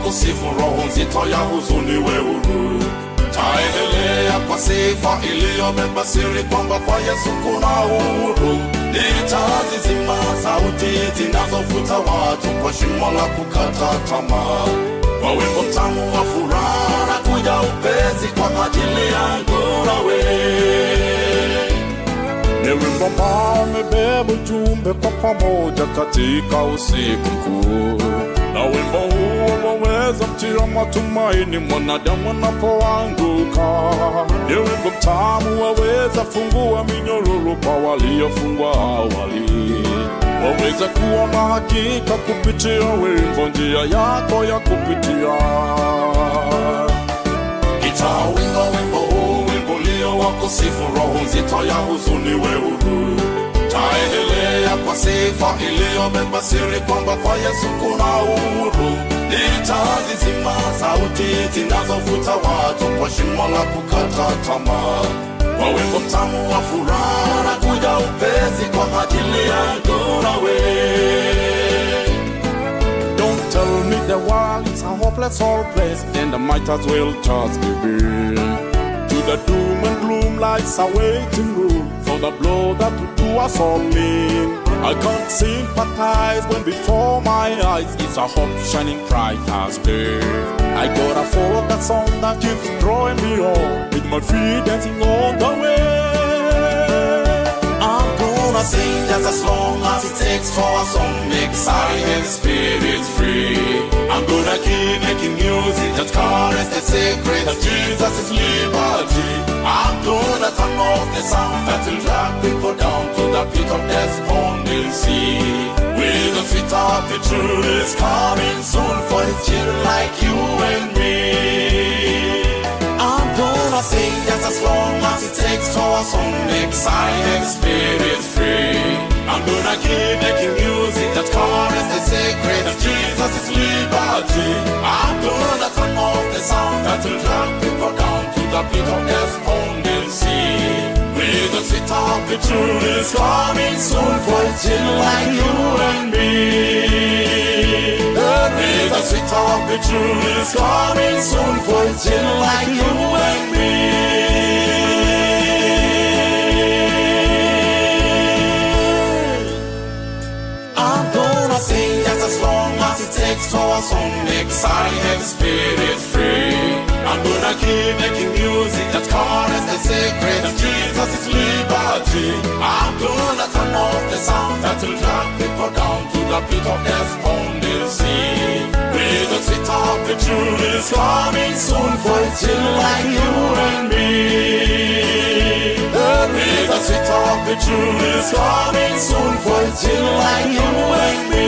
kusifu, roho nzito ya huzuni we huru. Taendelea kwa sifa iliyobeba siri kwamba kwa Yesu kuna uhuru. Nitazizima sauti zinazofuta watu kwa shimo la kukata tamaa. Kwa wimbo mtamu wa furaha na kuja upesi kwa ajili yangu nawe. Ni wimbo ambao umebeba ujumbe kwa pamoja katika usiku mkuu. Na wimbo huo waweza mtia matumaini mwanadamu anapoanguka. Ni wimbo mtamu waweza fungua minyororo kwa waliofungwa awali. Waweza kuwa na hakika kupitia wimbo njia yako ya kupitia. Itawinga wimbo huu, wimbo ulio wa kusifu, roho nzito ya huzuni we huru. Taendelea kwa sifa iliyobeba siri kwamba kwa Yesu kuna uhuru. Nitazizima sauti zinazovuta watu kwa shimo la kukata tamaa. Kwa wimbo mtamu wa furaha na kuja upesi kwa ajili yangu nawe. Don't tell me the world is a hopeless whole place, then I might as well just give in to the doom and gloom lies a waiting room for the blow that would do us all in. I can't sympathize when before my eyes is a hope shining bright as day. I gotta follow that song that keeps drawing me on, with my feet dancing on the way. I'm gonna sing just as long as it takes for a song make silent spirits free. I'm gonna keep making music that carries the secret that Jesus is liberty. I'm gonna turn off the sound that will drag people down to the pit of despondency. With the sweet of the truth is coming soon for his children like you and me. I'm gonna sing just as long as it takes for a song make silent spirits free. I'm gonna keep making music that carries the secret of Jesus is liberty. I'm gonna turn off the sound that will drag people down to the pit of despondency. With the sweet of the truth is coming soon for a children like you and me. With the sweet of the truth is coming soon for a children like you and me. I'm gonna sing just as long as it takes for a song make silent spirits free. I'm gonna keep making music that carries the secret of Jesus is liberty. I'm gonna turn off the sound that will drag people down to the pit of despondency. With the sweet of the truth is coming soon for a children like you and me. With the sweet of the truth is coming soon for a children like you and me.